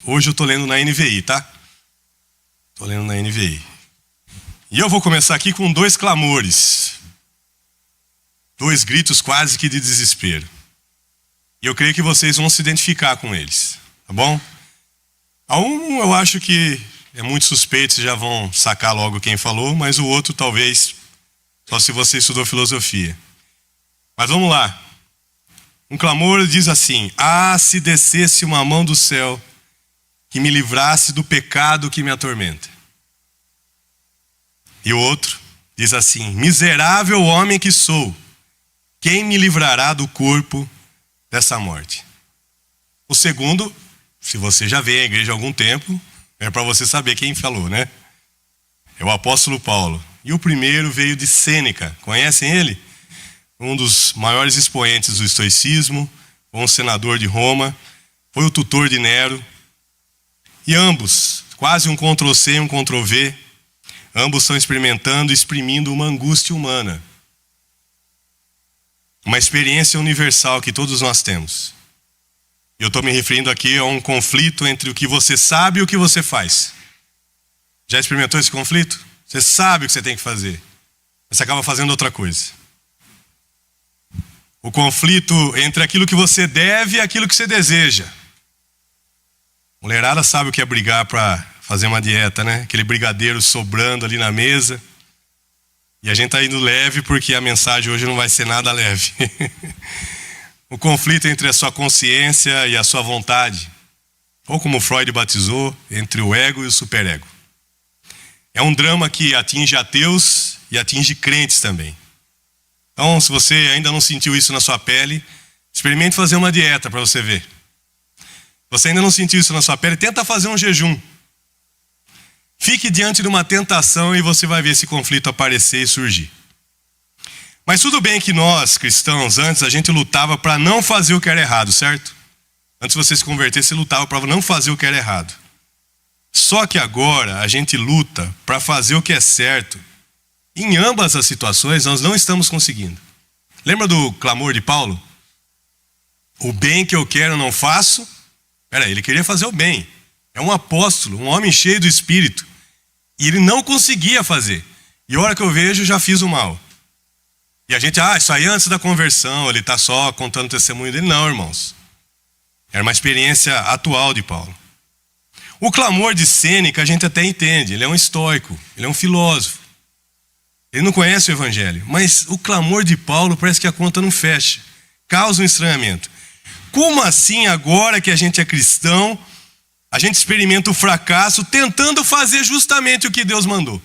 Hoje eu estou lendo na NVI, tá? Estou lendo na NVI. E eu vou começar aqui com 2 clamores. 2 gritos quase que de desespero. E eu creio que vocês vão se identificar com eles, tá bom? A um eu acho que é muito suspeito, vocês já vão sacar logo quem falou, mas o outro talvez, só se você estudou filosofia. Mas vamos lá. Um clamor diz assim: ah, se descesse uma mão do céu que me livrasse do pecado que me atormenta. E o outro diz assim: miserável homem que sou, quem me livrará do corpo dessa morte? O segundo, se você já veio à igreja há algum tempo, é para você saber quem falou, né? É o apóstolo Paulo. E o primeiro veio de Sêneca. Conhecem ele? Um dos maiores expoentes do estoicismo, um senador de Roma, foi o tutor de Nero. E ambos, quase um Ctrl-C e um Ctrl-V, ambos estão experimentando e exprimindo uma angústia humana. Uma experiência universal que todos nós temos. E eu estou me referindo aqui a um conflito entre o que você sabe e o que você faz. Já experimentou esse conflito? Você sabe o que você tem que fazer, mas você acaba fazendo outra coisa. O conflito entre aquilo que você deve e aquilo que você deseja. Mulherada sabe o que é brigar para fazer uma dieta, né? Aquele brigadeiro sobrando ali na mesa. E a gente está indo leve porque a mensagem hoje não vai ser nada leve. O conflito entre a sua consciência e a sua vontade. Ou como Freud batizou, entre o ego e o superego. É um drama que atinge ateus e atinge crentes também. Então, se você ainda não sentiu isso na sua pele, experimente fazer uma dieta para você ver. Você ainda não sentiu isso na sua pele, tenta fazer um jejum. Fique diante de uma tentação e você vai ver esse conflito aparecer e surgir. Mas tudo bem que nós, cristãos, antes a gente lutava para não fazer o que era errado, certo? Antes de você se converter, você lutava para não fazer o que era errado. Só que agora a gente luta para fazer o que é certo. Em ambas as situações nós não estamos conseguindo. Lembra do clamor de Paulo? O bem que eu quero não faço. Ele queria fazer o bem. É um apóstolo, um homem cheio do Espírito. E ele não conseguia fazer. E a hora que eu vejo, já fiz o mal. E a gente, isso aí é antes da conversão, ele está só contando o testemunho dele. Não, irmãos. Era uma experiência atual de Paulo. O clamor de Sêneca a gente até entende. Ele é um estoico, ele é um filósofo. Ele não conhece o evangelho. Mas o clamor de Paulo parece que a conta não fecha. Causa um estranhamento. Como assim agora que a gente é cristão, a gente experimenta o fracasso tentando fazer justamente o que Deus mandou?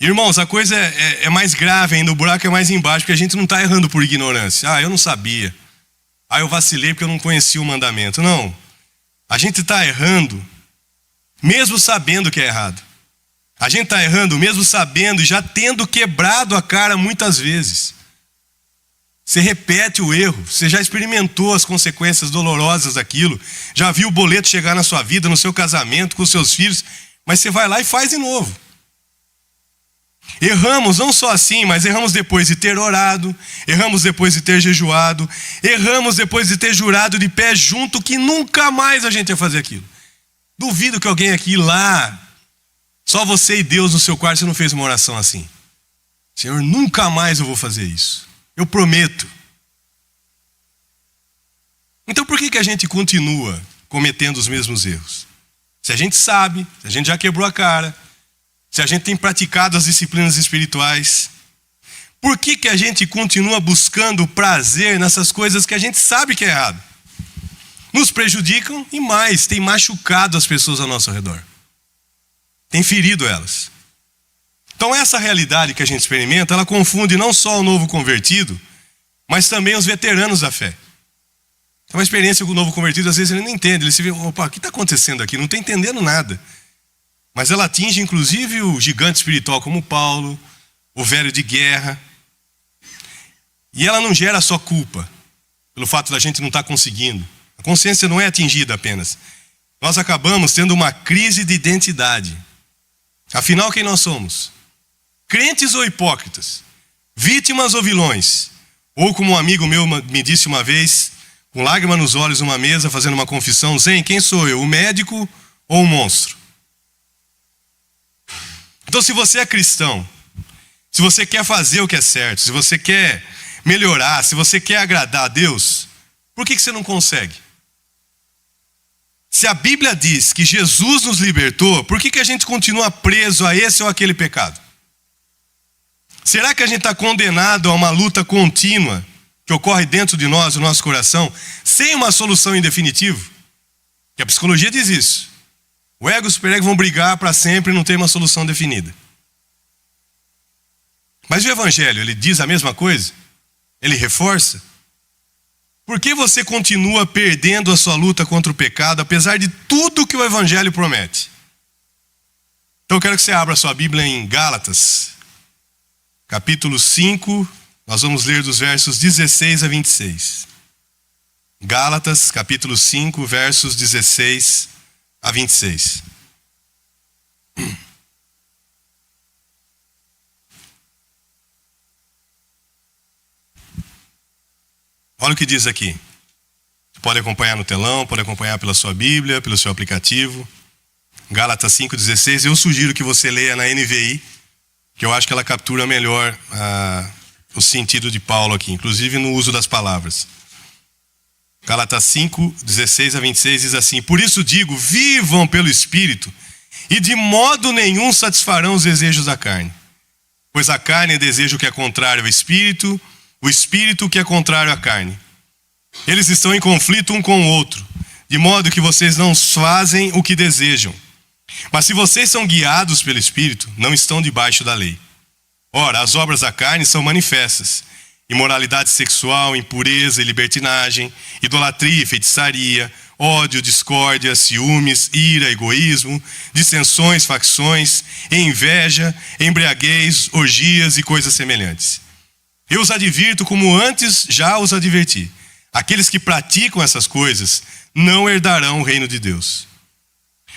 Irmãos, a coisa é mais grave ainda, o buraco é mais embaixo, porque a gente não está errando por ignorância. Eu não sabia. Eu vacilei porque eu não conhecia o mandamento. Não. A gente está errando mesmo sabendo que é errado. A gente está errando mesmo sabendo e já tendo quebrado a cara muitas vezes. Você repete o erro, você já experimentou as consequências dolorosas daquilo, já viu o boleto chegar na sua vida, no seu casamento, com os seus filhos, mas você vai lá e faz de novo. Erramos não só assim, mas erramos depois de ter orado, erramos depois de ter jejuado, erramos depois de ter jurado de pé junto que nunca mais a gente ia fazer aquilo. Duvido que alguém aqui lá, só você e Deus no seu quarto, você não fez uma oração assim. Senhor, nunca mais eu vou fazer isso. Eu prometo. Então por que a gente continua cometendo os mesmos erros? Se a gente sabe, se a gente já quebrou a cara, se a gente tem praticado as disciplinas espirituais, por que a gente continua buscando prazer nessas coisas que a gente sabe que é errado? Nos prejudicam e mais, tem machucado as pessoas ao nosso redor. Tem ferido elas. Então essa realidade que a gente experimenta, ela confunde não só o novo convertido, mas também os veteranos da fé. É uma experiência com o novo convertido, às vezes ele não entende, ele se vê, opa, o que está acontecendo aqui? Não está entendendo nada. Mas ela atinge inclusive o gigante espiritual como Paulo, o velho de guerra. E ela não gera só culpa, pelo fato da gente não estar conseguindo. A consciência não é atingida apenas. Nós acabamos tendo uma crise de identidade. Afinal, quem nós somos? Crentes ou hipócritas? Vítimas ou vilões? Ou como um amigo meu me disse uma vez, com lágrima nos olhos numa mesa, fazendo uma confissão: Zen, quem sou eu? O médico ou o monstro? Então, se você é cristão, se você quer fazer o que é certo, se você quer melhorar, se você quer agradar a Deus, por que você não consegue? Se a Bíblia diz que Jesus nos libertou, por que a gente continua preso a esse ou aquele pecado? Será que a gente está condenado a uma luta contínua que ocorre dentro de nós, do nosso coração, sem uma solução em definitivo? Que a psicologia diz isso. O ego e o superego vão brigar para sempre e não tem uma solução definida. Mas o Evangelho, ele diz a mesma coisa? Ele reforça? Por que você continua perdendo a sua luta contra o pecado, apesar de tudo que o Evangelho promete? Então eu quero que você abra a sua Bíblia em Gálatas, capítulo 5, nós vamos ler dos versos 16 a 26. Gálatas, capítulo 5, versos 16 a 26. Olha o que diz aqui. Você pode acompanhar no telão, pode acompanhar pela sua Bíblia, pelo seu aplicativo. Gálatas 5,16. Eu sugiro que você leia na NVI, que eu acho que ela captura melhor o sentido de Paulo aqui, inclusive no uso das palavras. Gálatas 5,16 a 26 diz assim: Por isso digo, vivam pelo Espírito, e de modo nenhum satisfarão os desejos da carne. Pois a carne deseja o que é contrário ao Espírito, o Espírito o que é contrário à carne. Eles estão em conflito um com o outro, de modo que vocês não fazem o que desejam. Mas se vocês são guiados pelo Espírito, não estão debaixo da lei. Ora, as obras da carne são manifestas: imoralidade sexual, impureza e libertinagem, idolatria e feitiçaria, ódio, discórdia, ciúmes, ira, egoísmo, dissensões, facções, inveja, embriaguez, orgias e coisas semelhantes. Eu os advirto como antes já os adverti. Aqueles que praticam essas coisas não herdarão o reino de Deus.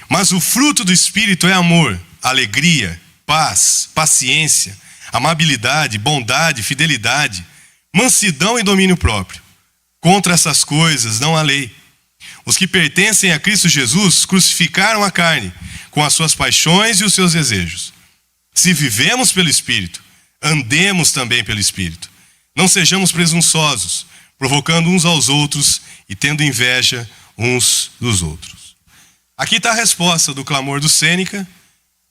Mas o fruto do Espírito é amor, alegria, paz, paciência, amabilidade, bondade, fidelidade, mansidão e domínio próprio. Contra essas coisas não há lei. Os que pertencem a Cristo Jesus crucificaram a carne, com as suas paixões e os seus desejos. Se vivemos pelo Espírito, andemos também pelo Espírito. Não sejamos presunçosos, provocando uns aos outros e tendo inveja uns dos outros. Aqui está a resposta do clamor do Sêneca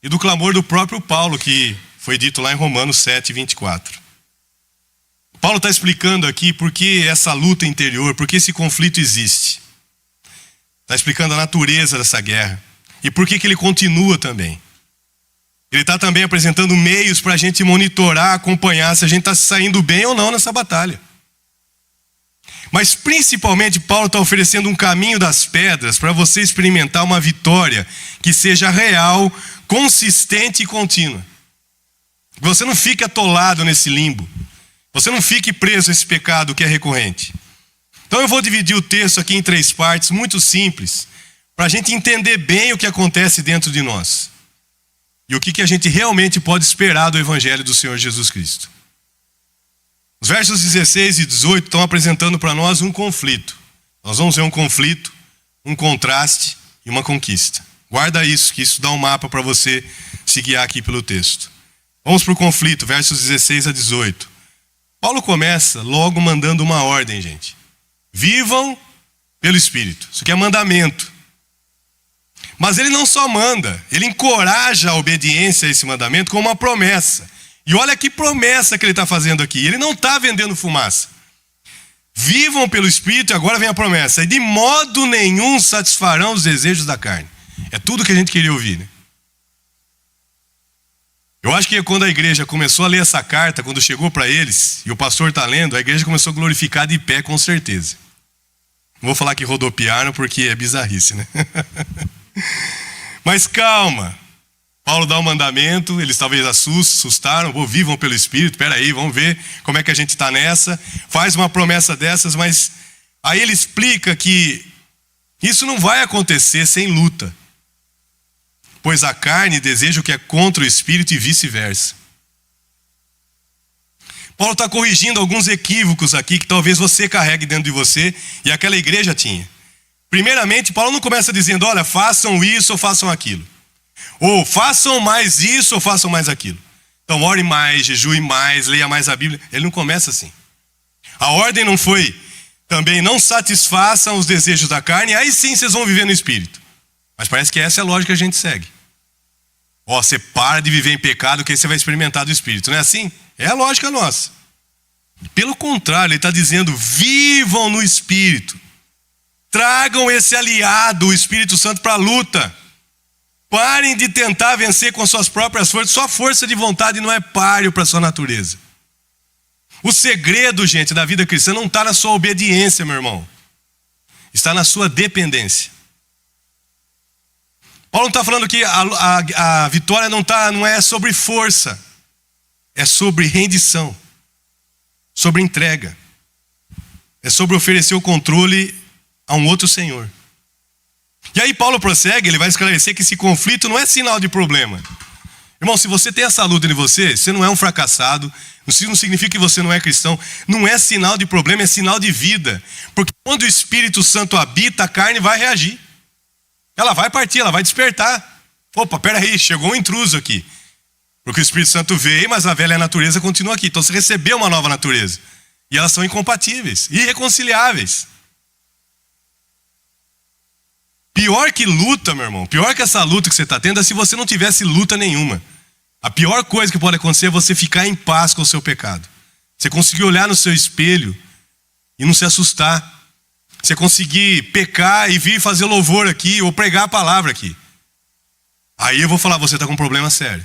e do clamor do próprio Paulo, que foi dito lá em Romanos 7, 24. Paulo está explicando aqui por que essa luta interior, por que esse conflito existe. Está explicando a natureza dessa guerra e por que ele continua também. Ele está também apresentando meios para a gente monitorar, acompanhar se a gente está saindo bem ou não nessa batalha. Mas principalmente Paulo está oferecendo um caminho das pedras para você experimentar uma vitória que seja real, consistente e contínua. Que você não fique atolado nesse limbo. Você não fique preso a esse pecado que é recorrente. Então eu vou dividir o texto aqui em 3 partes muito simples, para a gente entender bem o que acontece dentro de nós. E o que a gente realmente pode esperar do Evangelho do Senhor Jesus Cristo. Os versos 16 e 18 estão apresentando para nós um conflito. Nós vamos ver um conflito, um contraste e uma conquista. Guarda isso, que isso dá um mapa para você se guiar aqui pelo texto. Vamos para o conflito, versos 16 a 18. Paulo começa logo mandando uma ordem, gente. Vivam pelo Espírito. Isso aqui é mandamento. Mas ele não só manda, ele encoraja a obediência a esse mandamento com uma promessa. E olha que promessa que ele está fazendo aqui. Ele não está vendendo fumaça. Vivam pelo Espírito, e agora vem a promessa. E de modo nenhum satisfarão os desejos da carne. É tudo que a gente queria ouvir, né? Eu acho que quando a igreja começou a ler essa carta, quando chegou para eles, e o pastor está lendo, a igreja começou a glorificar de pé com certeza. Não vou falar que rodopiaram porque é bizarrice, né? Mas calma. Paulo dá um mandamento, eles talvez assustaram, vivam pelo Espírito, peraí, vamos ver como é que a gente está nessa. Faz uma promessa dessas, mas aí ele explica que isso não vai acontecer sem luta. pois a carne deseja o que é contra o espírito e vice-versa. Paulo está corrigindo alguns equívocos aqui que talvez você carregue dentro de você e aquela igreja tinha. Primeiramente, Paulo não começa dizendo, olha, façam isso ou façam aquilo. Ou façam mais isso ou façam mais aquilo. Então ore mais, jejue mais, leia mais a Bíblia. Ele não começa assim. A ordem não foi também não satisfaçam os desejos da carne, aí sim vocês vão viver no espírito. Mas parece que essa é a lógica que a gente segue. Você para de viver em pecado que aí você vai experimentar do espírito. Não é assim? É a lógica nossa. Pelo contrário, ele está dizendo, vivam no espírito. Tragam esse aliado, o Espírito Santo, para a luta. Parem de tentar vencer com suas próprias forças. Sua força de vontade não é páreo para a sua natureza. O segredo, gente, da vida cristã não está na sua obediência, meu irmão. Está na sua dependência. Paulo não está falando que a vitória não é sobre força. É sobre rendição. Sobre entrega. É sobre oferecer o controle a um outro senhor. E aí Paulo prossegue, ele vai esclarecer que esse conflito não é sinal de problema. Irmão, se você tem essa luta em você, você não é um fracassado, não significa que você não é cristão, não é sinal de problema, é sinal de vida. Porque quando o Espírito Santo habita, a carne vai reagir. Ela vai partir, ela vai despertar. Opa, peraí, chegou um intruso aqui. Porque o Espírito Santo veio, mas a velha natureza continua aqui. Então você recebeu uma nova natureza. E elas são incompatíveis, irreconciliáveis. Pior que luta, meu irmão, pior que essa luta que você está tendo é se você não tivesse luta nenhuma. A pior coisa que pode acontecer é você ficar em paz com o seu pecado. Você conseguir olhar no seu espelho e não se assustar. Você conseguir pecar e vir fazer louvor aqui ou pregar a palavra aqui. Aí eu vou falar, você está com um problema sério.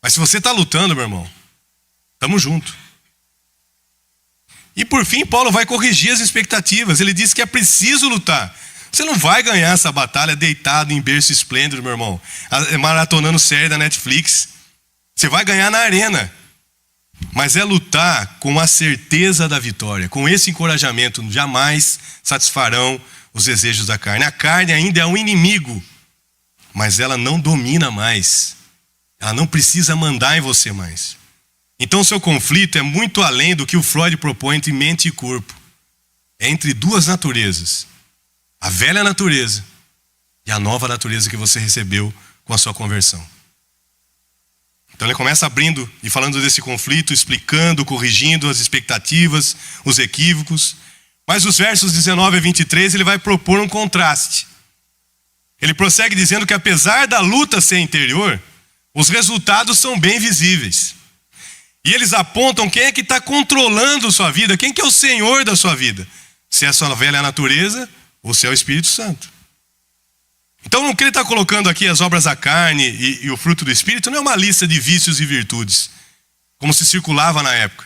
Mas se você está lutando, meu irmão, estamos juntos. E por fim, Paulo vai corrigir as expectativas. Ele diz que é preciso lutar. Você não vai ganhar essa batalha deitado em berço esplêndido, meu irmão, maratonando série da Netflix. Você vai ganhar na arena. Mas é lutar com a certeza da vitória. Com esse encorajamento, jamais satisfarão os desejos da carne. A carne ainda é um inimigo, mas ela não domina mais. Ela não precisa mandar em você mais. Então o seu conflito é muito além do que o Freud propõe entre mente e corpo. É entre duas naturezas. A velha natureza e a nova natureza que você recebeu com a sua conversão. Então ele começa abrindo e falando desse conflito, explicando, corrigindo as expectativas, os equívocos. Mas os versos 19 a 23 ele vai propor um contraste. Ele prossegue dizendo que apesar da luta ser interior, os resultados são bem visíveis. E eles apontam quem é que está controlando sua vida, quem que é o Senhor da sua vida. Se é a sua velha natureza ou se é o Espírito Santo. Então o que ele está colocando aqui, as obras da carne e o fruto do Espírito, não é uma lista de vícios e virtudes, como se circulava na época.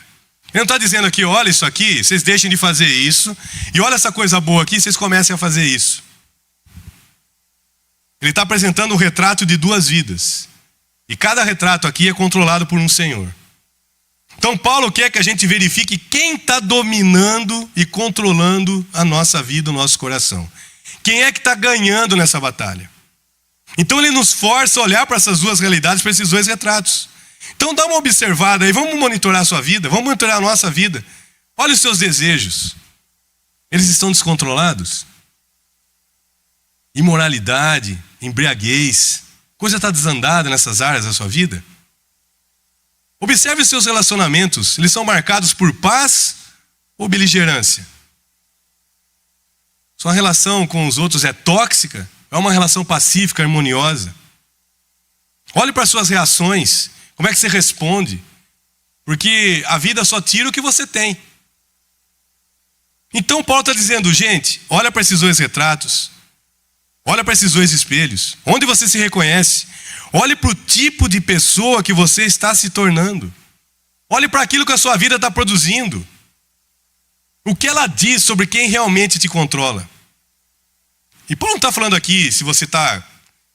Ele não está dizendo aqui, olha isso aqui, vocês deixem de fazer isso, e olha essa coisa boa aqui, vocês comecem a fazer isso. Ele está apresentando um retrato de duas vidas. E cada retrato aqui é controlado por um Senhor. Então Paulo quer que a gente verifique quem está dominando e controlando a nossa vida, o nosso coração. Quem é que está ganhando nessa batalha? Então ele nos força a olhar para essas duas realidades, para esses dois retratos. Então dá uma observada aí, vamos monitorar a sua vida, vamos monitorar a nossa vida. Olha os seus desejos. Eles estão descontrolados? Imoralidade, embriaguez, coisa está desandada nessas áreas da sua vida? Observe os seus relacionamentos, eles são marcados por paz ou beligerância? Sua relação com os outros é tóxica? É uma relação pacífica, harmoniosa? Olhe para as suas reações, como é que você responde? Porque a vida só tira o que você tem. Então Paulo está dizendo, gente, olha para esses dois retratos, olha para esses dois espelhos, onde você se reconhece? Olhe para o tipo de pessoa que você está se tornando. Olhe para aquilo que a sua vida está produzindo. O que ela diz sobre quem realmente te controla. E Paulo não está falando aqui se você está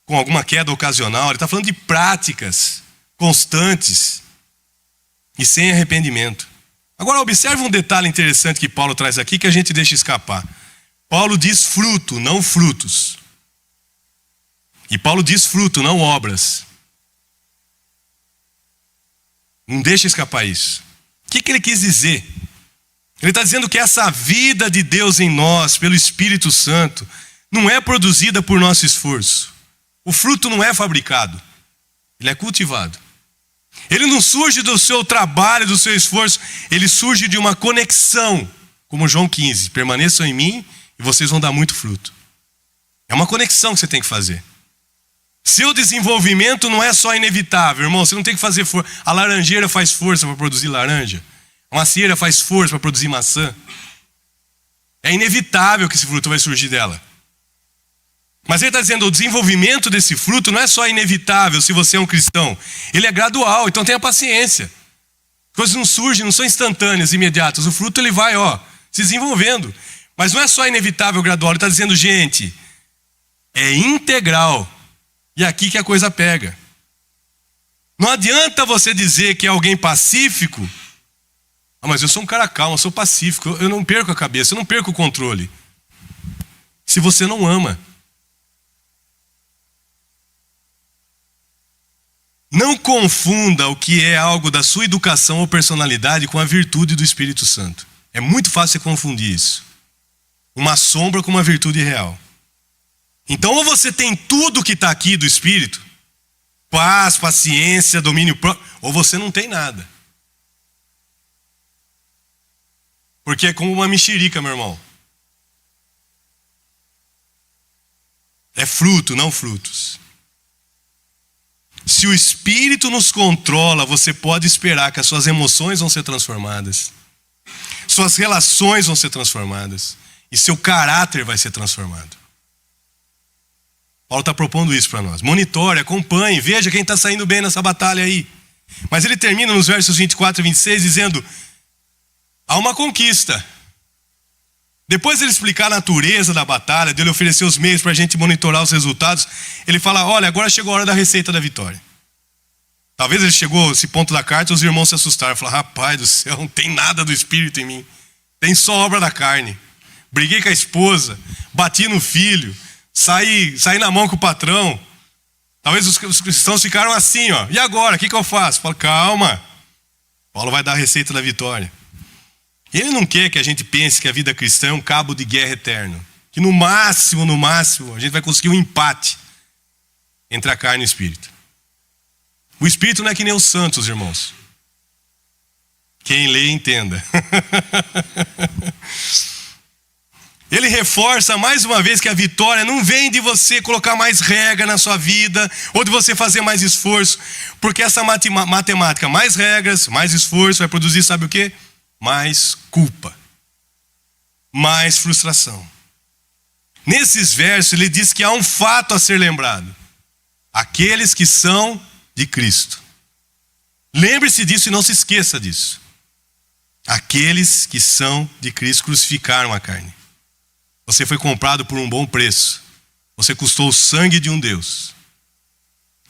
com alguma queda ocasional, ele está falando de práticas constantes e sem arrependimento. Agora observe um detalhe interessante que Paulo traz aqui que a gente deixa escapar. Paulo diz fruto, não frutos. E Paulo diz fruto, não obras. Não deixa escapar isso. O que ele quis dizer? Ele está dizendo que essa vida de Deus em nós, pelo Espírito Santo, não é produzida por nosso esforço. O fruto não é fabricado, ele é cultivado. Ele não surge do seu trabalho, do seu esforço, ele surge de uma conexão, como João 15, permaneçam em mim e vocês vão dar muito fruto. É uma conexão que você tem que fazer. Seu desenvolvimento não é só inevitável, irmão, você não tem que fazer força. A laranjeira faz força para produzir laranja, a macieira faz força para produzir maçã. É inevitável que esse fruto vai surgir dela. Mas ele está dizendo, o desenvolvimento desse fruto não é só inevitável se você é um cristão. Ele é gradual, então tenha paciência. As coisas não surgem, não são instantâneas, imediatas. O fruto ele vai, se desenvolvendo. Mas não é só inevitável, gradual. Ele está dizendo, gente, é integral. E é aqui que a coisa pega. Não adianta você dizer que é alguém pacífico. Mas eu sou um cara calmo, eu sou pacífico. Eu não perco a cabeça, eu não perco o controle. Se você não ama. Não confunda o que é algo da sua educação ou personalidade com a virtude do Espírito Santo. É muito fácil você confundir isso. Uma sombra com uma virtude real. Então, ou você tem tudo que está aqui do Espírito, paz, paciência, domínio próprio, ou você não tem nada. Porque é como uma mexerica, meu irmão. É fruto, não frutos. Se o Espírito nos controla, você pode esperar que as suas emoções vão ser transformadas, suas relações vão ser transformadas, e seu caráter vai ser transformado. Paulo está propondo isso para nós. Monitore, acompanhe, veja quem está saindo bem nessa batalha aí. Mas ele termina nos versos 24 e 26 dizendo, há uma conquista. Depois de ele explicar a natureza da batalha, de ele oferecer os meios para a gente monitorar os resultados, ele fala, olha, agora chegou a hora da receita da vitória. Talvez ele chegou a esse ponto da carta e os irmãos se assustaram. Falaram, rapaz do céu, não tem nada do Espírito em mim. Tem só obra da carne. Briguei com a esposa, bati no filho, saí na mão com o patrão. Talvez os cristãos ficaram assim, e agora, o que eu faço? Falo, calma, Paulo vai dar a receita da vitória. Ele não quer que a gente pense que a vida cristã é um cabo de guerra eterno. Que no máximo, a gente vai conseguir um empate entre a carne e o Espírito. O Espírito não é que nem os santos, irmãos. Quem lê, entenda. Ele reforça mais uma vez que a vitória não vem de você colocar mais regra na sua vida, ou de você fazer mais esforço, porque essa matemática, mais regras, mais esforço, vai produzir, sabe o quê? Mais culpa, mais frustração. Nesses versos ele diz que há um fato a ser lembrado: aqueles que são de Cristo. Lembre-se disso e não se esqueça disso. Aqueles que são de Cristo crucificaram a carne. Você foi comprado por um bom preço. Você custou o sangue de um Deus.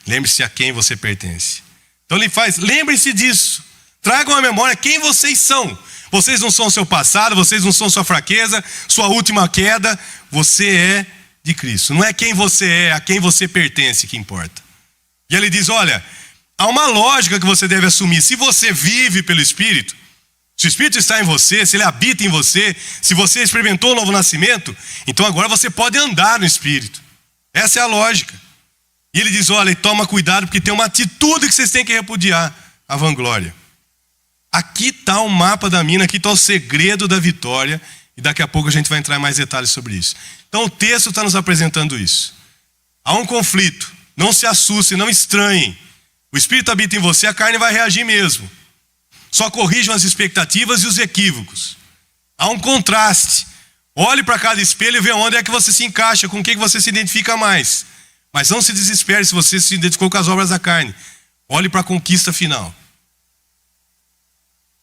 Lembre-se a quem você pertence. Então ele faz, lembre-se disso. Tragam à memória quem vocês são. Vocês não são o seu passado, vocês não são sua fraqueza, sua última queda. Você é de Cristo. Não é quem você é, a quem você pertence que importa. E ele diz, olha, há uma lógica que você deve assumir. Se você vive pelo Espírito, se o Espírito está em você, se ele habita em você, se você experimentou o novo nascimento, então agora você pode andar no Espírito. Essa é a lógica. E ele diz, olha, toma cuidado porque tem uma atitude que vocês têm que repudiar: a vanglória. Aqui está o mapa da mina, aqui está o segredo da vitória, e daqui a pouco a gente vai entrar em mais detalhes sobre isso. Então o texto está nos apresentando isso. Há um conflito, não se assustem, não estranhem. O Espírito habita em você, a carne vai reagir mesmo. Só corrijam as expectativas e os equívocos. Há um contraste. Olhe para cada espelho e vê onde é que você se encaixa, com o que você se identifica mais. Mas não se desespere se você se identificou com as obras da carne. Olhe para a conquista final.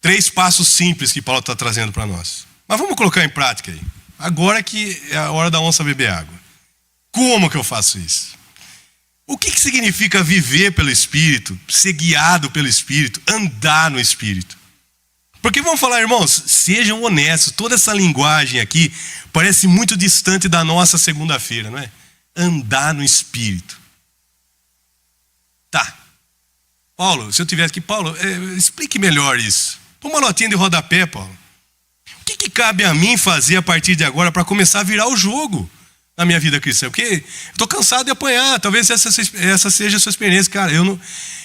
3 passos simples que Paulo está trazendo para nós. Mas vamos colocar em prática aí. Agora que é a hora da onça beber água. Como que eu faço isso? O que significa viver pelo Espírito, ser guiado pelo Espírito, andar no Espírito? Porque vamos falar, irmãos, sejam honestos, toda essa linguagem aqui parece muito distante da nossa segunda-feira, não é? Andar no Espírito. Tá. Paulo, se eu tivesse aqui, Paulo, explique melhor isso. Toma uma notinha de rodapé, Paulo. O que cabe a mim fazer a partir de agora para começar a virar o jogo na minha vida cristã? Porque eu estou cansado de apanhar. Talvez essa seja a sua experiência. Cara,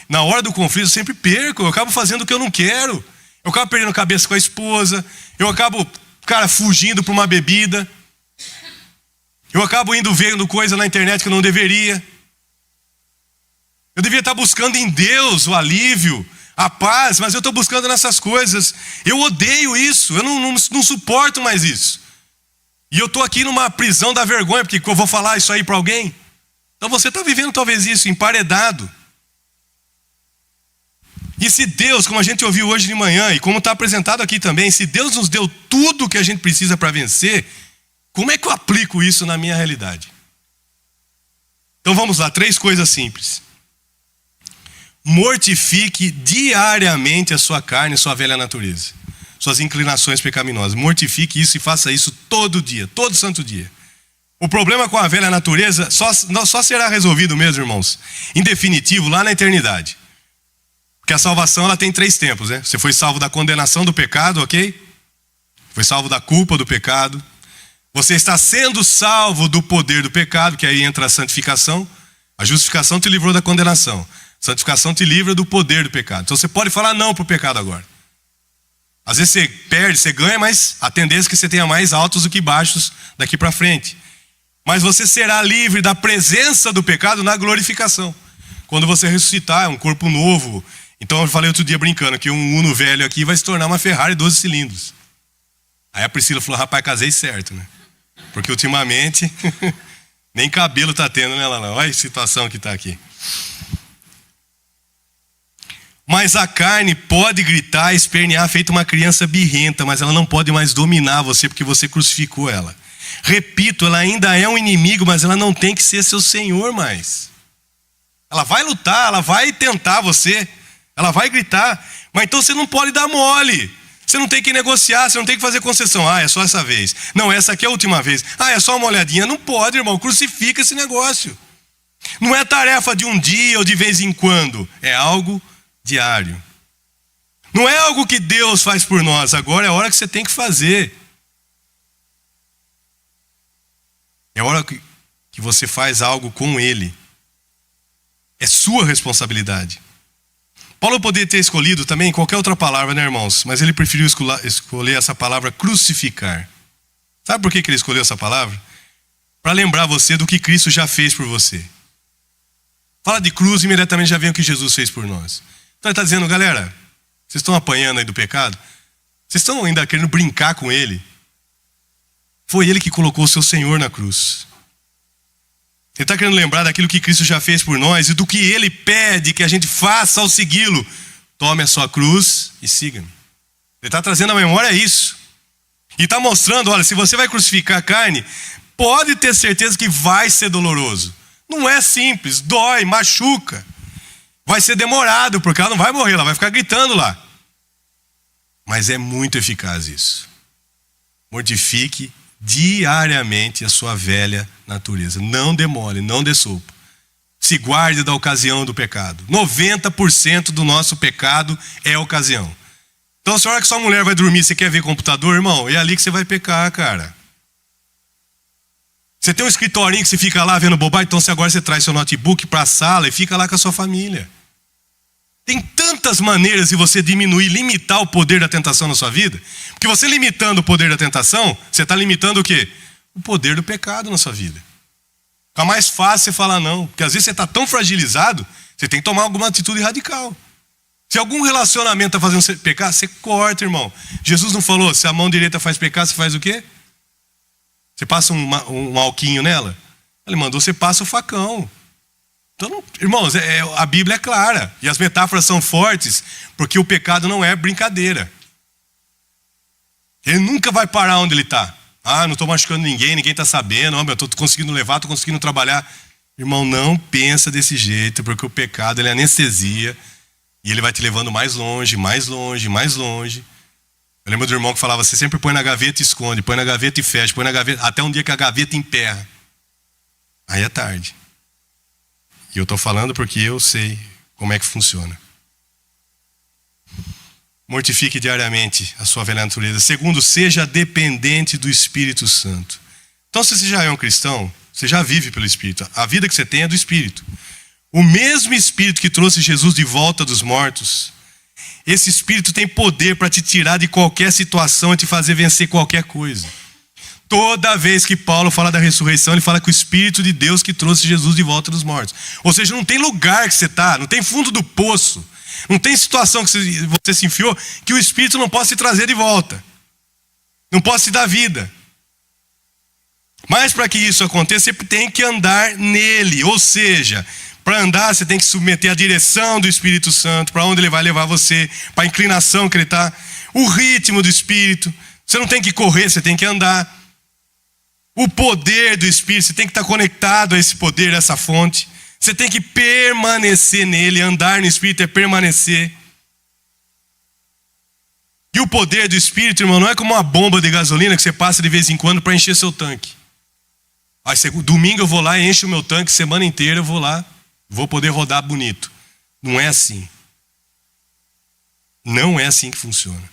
na hora do conflito eu sempre perco. Eu acabo fazendo o que eu não quero. Eu acabo perdendo a cabeça com a esposa. Eu acabo, cara, fugindo para uma bebida. Eu acabo indo vendo coisa na internet que eu não deveria. Eu devia estar buscando em Deus o alívio, a paz, mas eu estou buscando nessas coisas. Eu odeio isso, eu não suporto mais isso. E eu estou aqui numa prisão da vergonha, porque eu vou falar isso aí para alguém. Então você está vivendo talvez isso, emparedado. E se Deus, como a gente ouviu hoje de manhã, e como está apresentado aqui também, se Deus nos deu tudo o que a gente precisa para vencer, como é que eu aplico isso na minha realidade? Então vamos lá, 3 coisas simples. Mortifique diariamente a sua carne, a sua velha natureza, suas inclinações pecaminosas. Mortifique isso e faça isso todo dia, todo santo dia. O problema com a velha natureza só será resolvido mesmo, irmãos, em definitivo, lá na eternidade. Porque a salvação ela tem 3 tempos, né? Você foi salvo da condenação do pecado, ok? Foi salvo da culpa do pecado. Você está sendo salvo do poder do pecado, que aí entra a santificação. A justificação te livrou da condenação. Santificação te livra do poder do pecado. Então você pode falar não para o pecado agora. Às vezes você perde, você ganha, mas a tendência é que você tenha mais altos do que baixos daqui para frente. Mas você será livre da presença do pecado na glorificação. Quando você ressuscitar, é um corpo novo. Então eu falei outro dia brincando que um Uno velho aqui vai se tornar uma Ferrari 12 cilindros. Aí a Priscila falou, rapaz, casei certo, né? Porque ultimamente nem cabelo tá tendo nela não. Olha a situação que tá aqui. Mas a carne pode gritar, espernear, feito uma criança birrenta, mas ela não pode mais dominar você, porque você crucificou ela. Repito, ela ainda é um inimigo, mas ela não tem que ser seu senhor mais. Ela vai lutar, ela vai tentar você, ela vai gritar, mas então você não pode dar mole. Você não tem que negociar, você não tem que fazer concessão. Ah, é só essa vez. Não, essa aqui é a última vez. Ah, é só uma olhadinha. Não pode, irmão, crucifica esse negócio. Não é tarefa de um dia ou de vez em quando, é algo diário. Não é algo que Deus faz por nós, agora é a hora que você tem que fazer. É a hora que você faz algo com Ele. É sua responsabilidade. Paulo poderia ter escolhido também qualquer outra palavra, né, irmãos? Mas ele preferiu escolher essa palavra crucificar. Sabe por que ele escolheu essa palavra? Para lembrar você do que Cristo já fez por você. Fala de cruz, imediatamente já vem o que Jesus fez por nós. Então ele está dizendo, galera, vocês estão apanhando aí do pecado? Vocês estão ainda querendo brincar com ele? Foi ele que colocou o seu Senhor na cruz. Ele está querendo lembrar daquilo que Cristo já fez por nós e do que ele pede que a gente faça ao segui-lo. Tome a sua cruz e siga-me. Ele está trazendo à memória isso. E está mostrando, olha, se você vai crucificar a carne, pode ter certeza que vai ser doloroso. Não é simples, dói, machuca. Vai ser demorado, porque ela não vai morrer, ela vai ficar gritando lá. Mas é muito eficaz isso. Mortifique diariamente a sua velha natureza. Não demore, não dê sopa. Se guarde da ocasião do pecado. 90% do nosso pecado é ocasião. Então, se a hora que sua mulher vai dormir, você quer ver computador, irmão? É ali que você vai pecar, cara. Você tem um escritorinho que você fica lá vendo bobagem, então agora você traz seu notebook para a sala e fica lá com a sua família. Tem tantas maneiras de você diminuir, limitar o poder da tentação na sua vida. Porque você limitando o poder da tentação, você está limitando o quê? O poder do pecado na sua vida. Fica mais fácil você falar não. Porque às vezes você está tão fragilizado, você tem que tomar alguma atitude radical. Se algum relacionamento está fazendo você pecar, você corta, irmão. Jesus não falou, se a mão direita faz pecar, você faz o quê? Você passa um alquinho nela? Ele mandou, você passa o facão. Então, irmãos, a Bíblia é clara. E as metáforas são fortes, porque o pecado não é brincadeira. Ele nunca vai parar onde ele está. Ah, não estou machucando ninguém está sabendo. Oh, estou conseguindo levar, estou conseguindo trabalhar. Irmão, não pensa desse jeito, porque o pecado ele é anestesia. E ele vai te levando mais longe, mais longe, mais longe. Eu lembro do irmão que falava, você sempre põe na gaveta e esconde, põe na gaveta e fecha, põe na gaveta, até um dia que a gaveta emperra. Aí é tarde. E eu estou falando porque eu sei como é que funciona. Mortifique diariamente a sua velha natureza. Segundo, seja dependente do Espírito Santo. Então, se você já é um cristão, você já vive pelo Espírito. A vida que você tem é do Espírito. O mesmo Espírito que trouxe Jesus de volta dos mortos, esse Espírito tem poder para te tirar de qualquer situação e te fazer vencer qualquer coisa. Toda vez que Paulo fala da ressurreição, ele fala que o Espírito de Deus que trouxe Jesus de volta dos mortos. Ou seja, não tem lugar que você está, não tem fundo do poço, não tem situação que você se enfiou que o Espírito não possa te trazer de volta. Não possa te dar vida. Mas para que isso aconteça, você tem que andar nele. Ou seja, para andar você tem que submeter a direção do Espírito Santo, para onde ele vai levar você, para a inclinação que ele está, o ritmo do Espírito. Você não tem que correr, você tem que andar. O poder do Espírito, você tem que estar conectado a esse poder, a essa fonte. Você tem que permanecer nele, andar no Espírito é permanecer. E o poder do Espírito, irmão, não é como uma bomba de gasolina que você passa de vez em quando para encher seu tanque. Aí, domingo eu vou lá e encho o meu tanque, semana inteira eu vou lá, vou poder rodar bonito. Não é assim. Não é assim que funciona.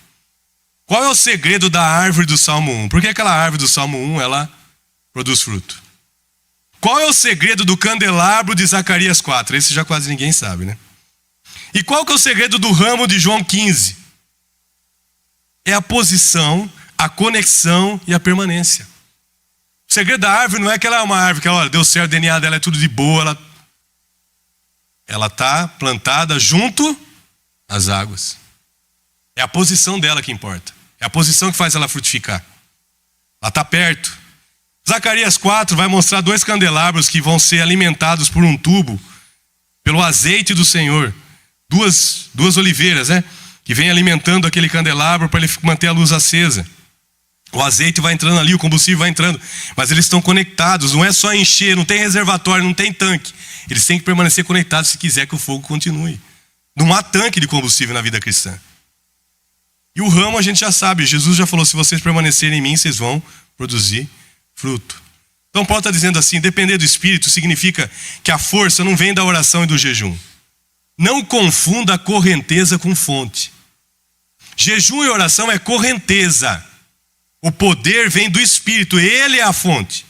Qual é o segredo da árvore do Salmo 1? Por que aquela árvore do Salmo 1, ela produz fruto? Qual é o segredo do candelabro de Zacarias 4? Esse já quase ninguém sabe, né? E qual que é o segredo do ramo de João 15? É a posição, a conexão e a permanência. O segredo da árvore não é que ela é uma árvore que ela, deu certo, o DNA dela é tudo de boa, ela está plantada junto às águas. É a posição dela que importa. É a posição que faz ela frutificar. Ela está perto. Zacarias 4 vai mostrar 2 candelabros que vão ser alimentados por um tubo, pelo azeite do Senhor. Duas oliveiras, né? Que vem alimentando aquele candelabro para ele manter a luz acesa. O azeite vai entrando ali, o combustível vai entrando. Mas eles estão conectados, não é só encher, não tem reservatório, não tem tanque. Eles têm que permanecer conectados se quiser que o fogo continue. Não há tanque de combustível na vida cristã. E o ramo a gente já sabe, Jesus já falou, se vocês permanecerem em mim, vocês vão produzir fruto. Então Paulo está dizendo assim, depender do Espírito significa que a força não vem da oração e do jejum. Não confunda a correnteza com fonte. Jejum e oração é correnteza. O poder vem do Espírito, ele é a fonte.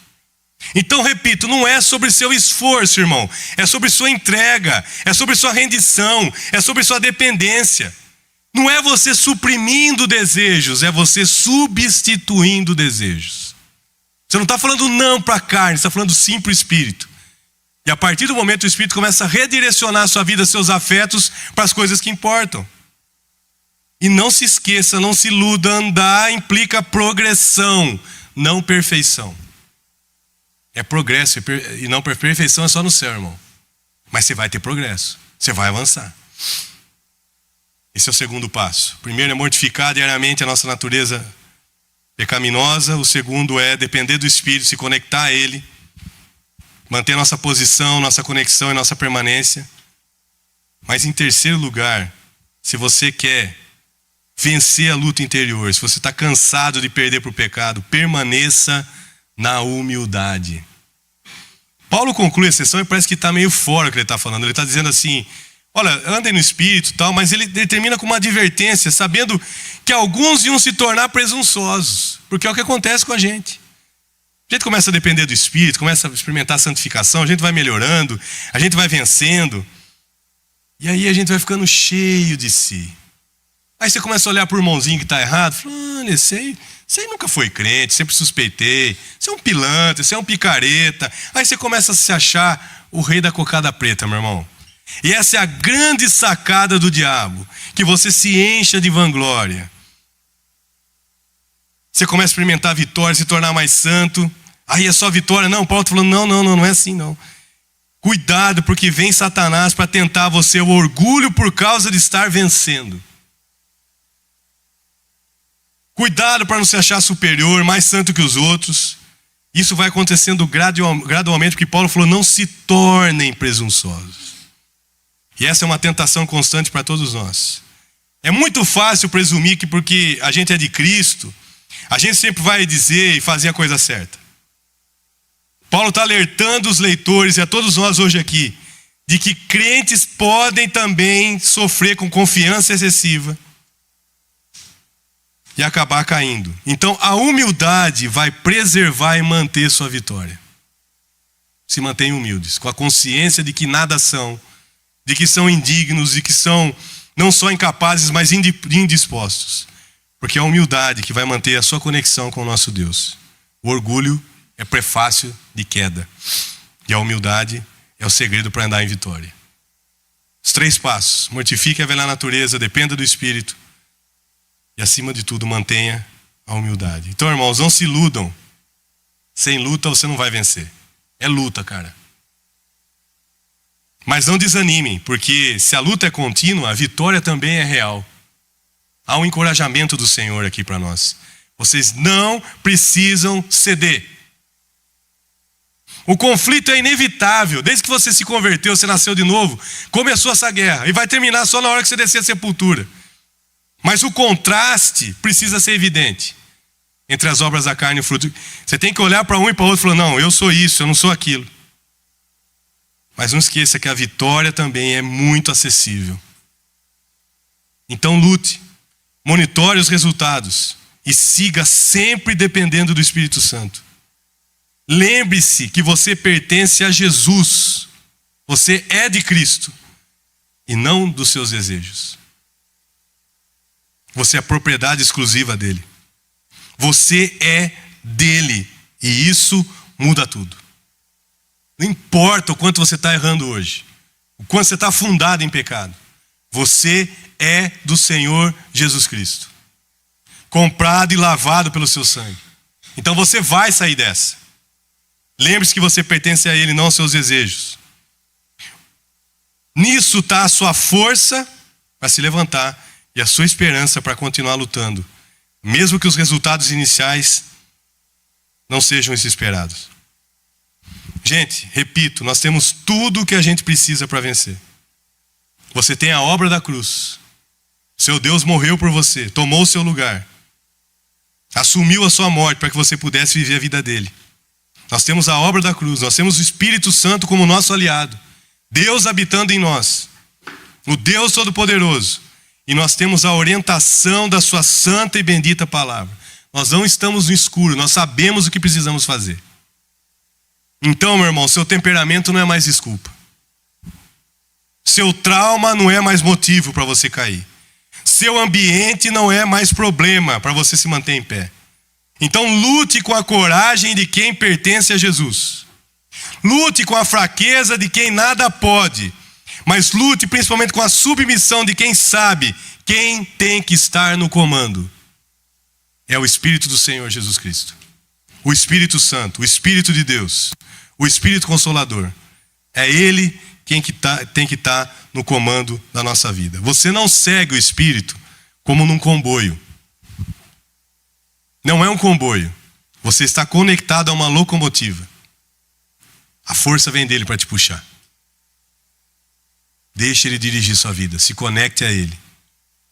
Então, repito, não é sobre seu esforço, irmão. É sobre sua entrega, é sobre sua rendição, é sobre sua dependência. Não é você suprimindo desejos, é você substituindo desejos. Você não está falando não para a carne, você está falando sim para o Espírito. E a partir do momento o Espírito começa a redirecionar a sua vida, seus afetos para as coisas que importam. E não se esqueça, não se iluda, andar implica progressão, não perfeição. É progresso, e não perfeição é só no céu, irmão. Mas você vai ter progresso, você vai avançar. Esse é o segundo passo. O primeiro é mortificar diariamente a nossa natureza pecaminosa. O segundo é depender do Espírito, se conectar a Ele. Manter nossa posição, nossa conexão e nossa permanência. Mas em terceiro lugar, se você quer vencer a luta interior, se você está cansado de perder para o pecado, permaneça na humildade. Paulo conclui a sessão e parece que está meio fora do que ele está falando. Ele está dizendo assim, olha, andem no Espírito e tal, mas ele termina com uma advertência, sabendo que alguns iam se tornar presunçosos, porque é o que acontece com a gente. A gente começa a depender do Espírito, começa a experimentar a santificação, a gente vai melhorando, a gente vai vencendo, e aí a gente vai ficando cheio de si. Aí você começa a olhar para o irmãozinho que está errado, falando, esse aí nunca foi crente, sempre suspeitei, você é um pilantra, você é um picareta. Aí você começa a se achar o rei da cocada preta, meu irmão. E essa é a grande sacada do diabo, que você se encha de vanglória. Você começa a experimentar a vitória, se tornar mais santo. Aí é só vitória. Não, Paulo está falando, não é assim não. Cuidado, porque vem Satanás para tentar você, o orgulho por causa de estar vencendo. Cuidado para não se achar superior, mais santo que os outros. Isso vai acontecendo gradualmente, porque Paulo falou, não se tornem presunçosos. E essa é uma tentação constante para todos nós. É muito fácil presumir que porque a gente é de Cristo, a gente sempre vai dizer e fazer a coisa certa. Paulo está alertando os leitores e a todos nós hoje aqui. de que crentes podem também sofrer com confiança excessiva e acabar caindo. Então a humildade vai preservar e manter sua vitória. Se mantenham humildes, com a consciência de que nada são, de que são indignos, de que são não só incapazes, mas indispostos. Porque é a humildade que vai manter a sua conexão com o nosso Deus. O orgulho é prefácio de queda. E a humildade é o segredo para andar em vitória. Os 3 passos: mortifique a velha natureza, dependa do Espírito. E acima de tudo, mantenha a humildade. Então, irmãos, não se iludam. Sem luta você não vai vencer. É luta, cara. Mas não desanimem, porque se a luta é contínua, a vitória também é real. Há um encorajamento do Senhor aqui para nós. Vocês não precisam ceder. O conflito é inevitável. Desde que você se converteu, você nasceu de novo, começou essa guerra. E vai terminar só na hora que você descer a sepultura. Mas o contraste precisa ser evidente entre as obras da carne e o fruto. Você tem que olhar para um e para o outro e falar: não, eu sou isso, eu não sou aquilo. Mas não esqueça que a vitória também é muito acessível. Então lute, monitore os resultados e siga sempre dependendo do Espírito Santo. Lembre-se que você pertence a Jesus. Você é de Cristo e não dos seus desejos. Você é propriedade exclusiva dele. Você é dele. E isso muda tudo. Não importa o quanto você está errando hoje, o quanto você está afundado em pecado. Você é do Senhor Jesus Cristo. Comprado e lavado pelo seu sangue. Então você vai sair dessa. Lembre-se que você pertence a ele, não aos seus desejos. Nisso está a sua força para se levantar e a sua esperança para continuar lutando, mesmo que os resultados iniciais não sejam os esperados. Gente, repito, nós temos tudo o que a gente precisa para vencer. Você tem a obra da cruz. Seu Deus morreu por você, tomou o seu lugar, assumiu a sua morte para que você pudesse viver a vida dele. Nós temos a obra da cruz, nós temos o Espírito Santo como nosso aliado, Deus habitando em nós, o Deus Todo-Poderoso. E nós temos a orientação da sua santa e bendita palavra. Nós não estamos no escuro, nós sabemos o que precisamos fazer. Então, meu irmão, seu temperamento não é mais desculpa. Seu trauma não é mais motivo para você cair. Seu ambiente não é mais problema para você se manter em pé. Então lute com a coragem de quem pertence a Jesus. Lute com a fraqueza de quem nada pode. Mas lute principalmente com a submissão de quem sabe quem tem que estar no comando. É o Espírito do Senhor Jesus Cristo. O Espírito Santo, o Espírito de Deus, o Espírito Consolador. É Ele quem tem que estar no comando da nossa vida. Você não segue o Espírito como num comboio. Não é um comboio. Você está conectado a uma locomotiva. A força vem dele para te puxar. Deixe ele dirigir sua vida. Se conecte a ele.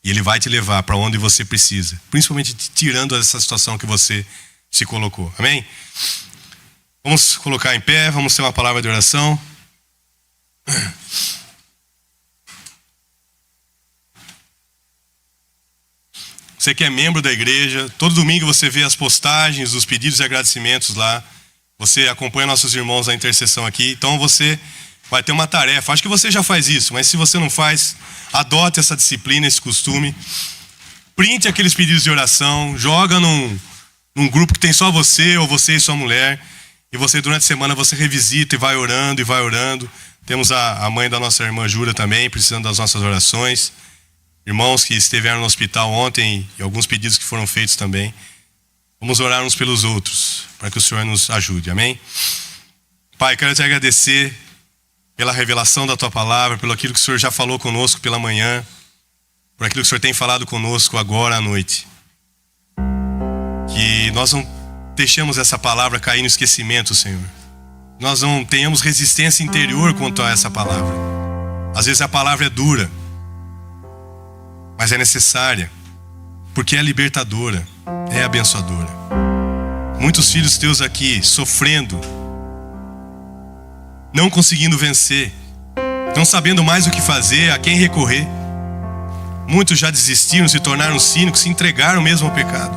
E ele vai te levar para onde você precisa. Principalmente te tirando dessa situação que você se colocou. Amém? Vamos colocar em pé. Vamos ter uma palavra de oração. Você que é membro da igreja, todo domingo você vê as postagens, os pedidos e agradecimentos lá. Você acompanha nossos irmãos na intercessão aqui. Então você vai ter uma tarefa. Acho que você já faz isso, mas se você não faz, adote essa disciplina, esse costume. Printe aqueles pedidos de oração, joga num grupo que tem só você ou você e sua mulher. E você durante a semana você revisita e vai orando e vai orando. Temos a mãe da nossa irmã Jura também, precisando das nossas orações. Irmãos que estiveram no hospital ontem e alguns pedidos que foram feitos também. Vamos orar uns pelos outros, para que o Senhor nos ajude, amém? Pai, quero te agradecer pela revelação da Tua Palavra, pelo aquilo que o Senhor já falou conosco pela manhã, por aquilo que o Senhor tem falado conosco agora à noite. Que nós não deixemos essa palavra cair no esquecimento, Senhor. Nós não tenhamos resistência interior quanto a essa palavra. Às vezes a palavra é dura, mas é necessária, porque é libertadora, é abençoadora. Muitos filhos teus aqui sofrendo, não conseguindo vencer, não sabendo mais o que fazer, a quem recorrer. Muitos já desistiram, se tornaram cínicos, se entregaram mesmo ao pecado.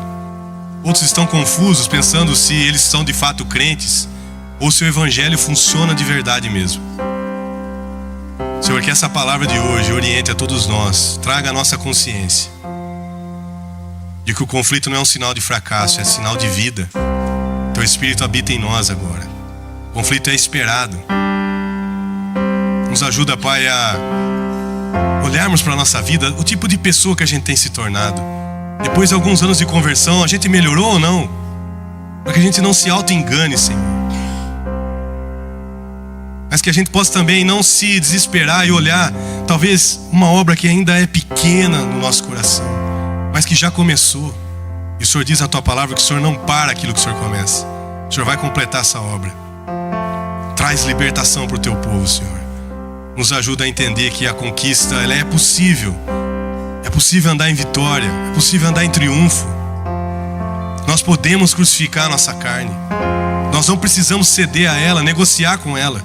Outros estão confusos, pensando se eles são de fato crentes ou se o evangelho funciona de verdade mesmo. Senhor, que essa palavra de hoje oriente a todos nós, traga a nossa consciência de que o conflito não é um sinal de fracasso, é sinal de vida. Teu Espírito habita em nós agora. O conflito é esperado. Nos ajuda, Pai, a olharmos para a nossa vida, o tipo de pessoa que a gente tem se tornado. Depois de alguns anos de conversão, a gente melhorou ou não? Para que a gente não se auto-engane, Senhor. Mas que a gente possa também não se desesperar e olhar, talvez, uma obra que ainda é pequena no nosso coração, mas que já começou. E o Senhor diz na Tua palavra que o Senhor não para aquilo que o Senhor começa. O Senhor vai completar essa obra. Traz libertação para o Teu povo, Senhor. Nos ajuda a entender que a conquista, ela é possível. É possível andar em vitória, é possível andar em triunfo. Nós podemos crucificar a nossa carne. Nós não precisamos ceder a ela, negociar com ela.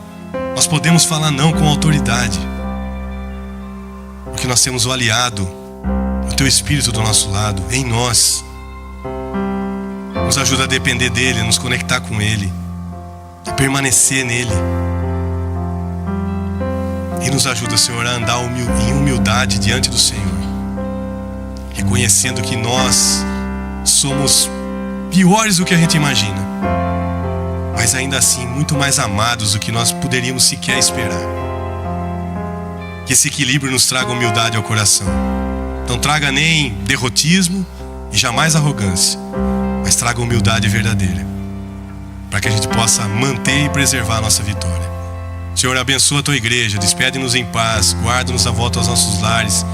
Nós podemos falar não com autoridade. Porque nós temos o aliado, o Teu Espírito do nosso lado, em nós. Nos ajuda a depender dEle, a nos conectar com Ele, a permanecer nele. E nos ajuda, Senhor, a andar em humildade diante do Senhor, reconhecendo que nós somos piores do que a gente imagina, mas ainda assim muito mais amados do que nós poderíamos sequer esperar. Que esse equilíbrio nos traga humildade ao coração. Não traga nem derrotismo e jamais arrogância, mas traga humildade verdadeira, para que a gente possa manter e preservar a nossa vitória. Senhor, abençoa a Tua igreja, despede-nos em paz, guarda-nos à volta aos nossos lares.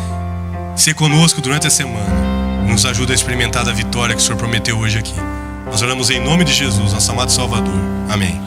Sê conosco durante a semana, nos ajuda a experimentar a vitória que o Senhor prometeu hoje aqui. Nós oramos em nome de Jesus, nosso amado Salvador. Amém.